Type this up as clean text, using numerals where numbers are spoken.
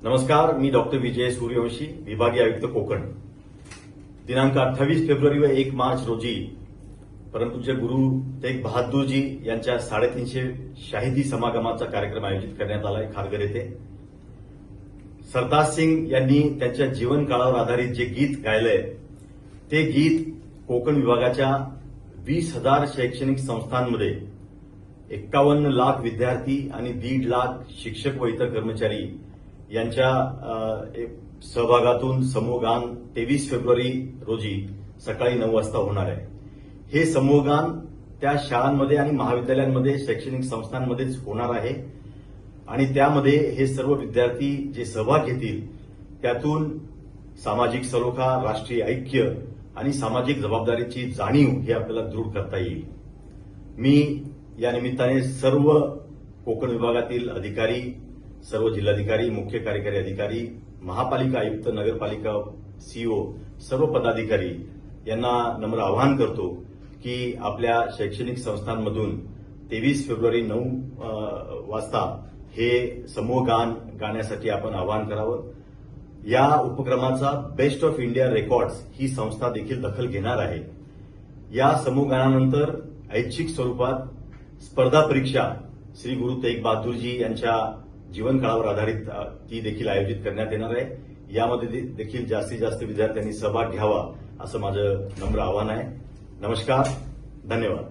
नमस्कार, मी डॉक्टर विजय सूर्यवंशी, विभागीय आयुक्त कोकण. दिनांक 28 फेब्रुवारी व 1 मार्च रोजी परमपूज्य गुरु तेग बहादूरजी यांच्या 350 शाहिदी समागमाचा कार्यक्रम आयोजित करण्यात आला आहे खारघर येथे. सरताज सिंग यांनी त्यांच्या जीवनकाळावर आधारित जे गीत गायलंय ते गीत कोकण विभागाच्या 20,000 शैक्षणिक संस्थांमध्ये 51 लाख विद्यार्थी आणि 1.5 लाख शिक्षक व इतर कर्मचारी यांच्या सहभागातून समूहगान 23 फेब्रुवारी रोजी सकाळी 9 वाजता होणार आहे. हे समूहगान त्या शाळांमध्ये आणि महाविद्यालयांमध्ये शैक्षणिक संस्थांमध्येच होणार आहे आणि त्यामध्ये हे सर्व विद्यार्थी जे सहभाग घेतील त्यातून सामाजिक सलोखा, राष्ट्रीय ऐक्य आणि सामाजिक जबाबदारीची जाणीव हे आपल्याला दृढ करता येईल. मी या निमित्ताने सर्व कोकण विभागातील अधिकारी, सर्व जिल्हाधिकारी, मुख्य कार्यकारी अधिकारी, महापालिका आयुक्त, नगरपालिका सीओ, सर्व पदाधिकारी यांना नम्र आवाहन करतो की आपल्या शैक्षणिक संस्थांमधून 23 फेब्रुवारी 9 वाजता हे समूहगान गाण्यासाठी आपण आवाहन करावं. या उपक्रमाचा बेस्ट ऑफ इंडिया रेकॉर्ड्स ही संस्था देखील दखल घेणार आहे. या समूहगानानंतर ऐच्छिक स्वरूपात स्पर्धा परीक्षा श्री गुरु तेग बहादूरजी यांच्या जीवनकाळावर आधारित ती देखील आयोजित करण्यात येणार आहे. यामध्ये देखील जास्तीत जास्त विद्यार्थ्यांनी सहभाग घ्यावा असं माझं नम्र आवाहन आहे. नमस्कार, धन्यवाद.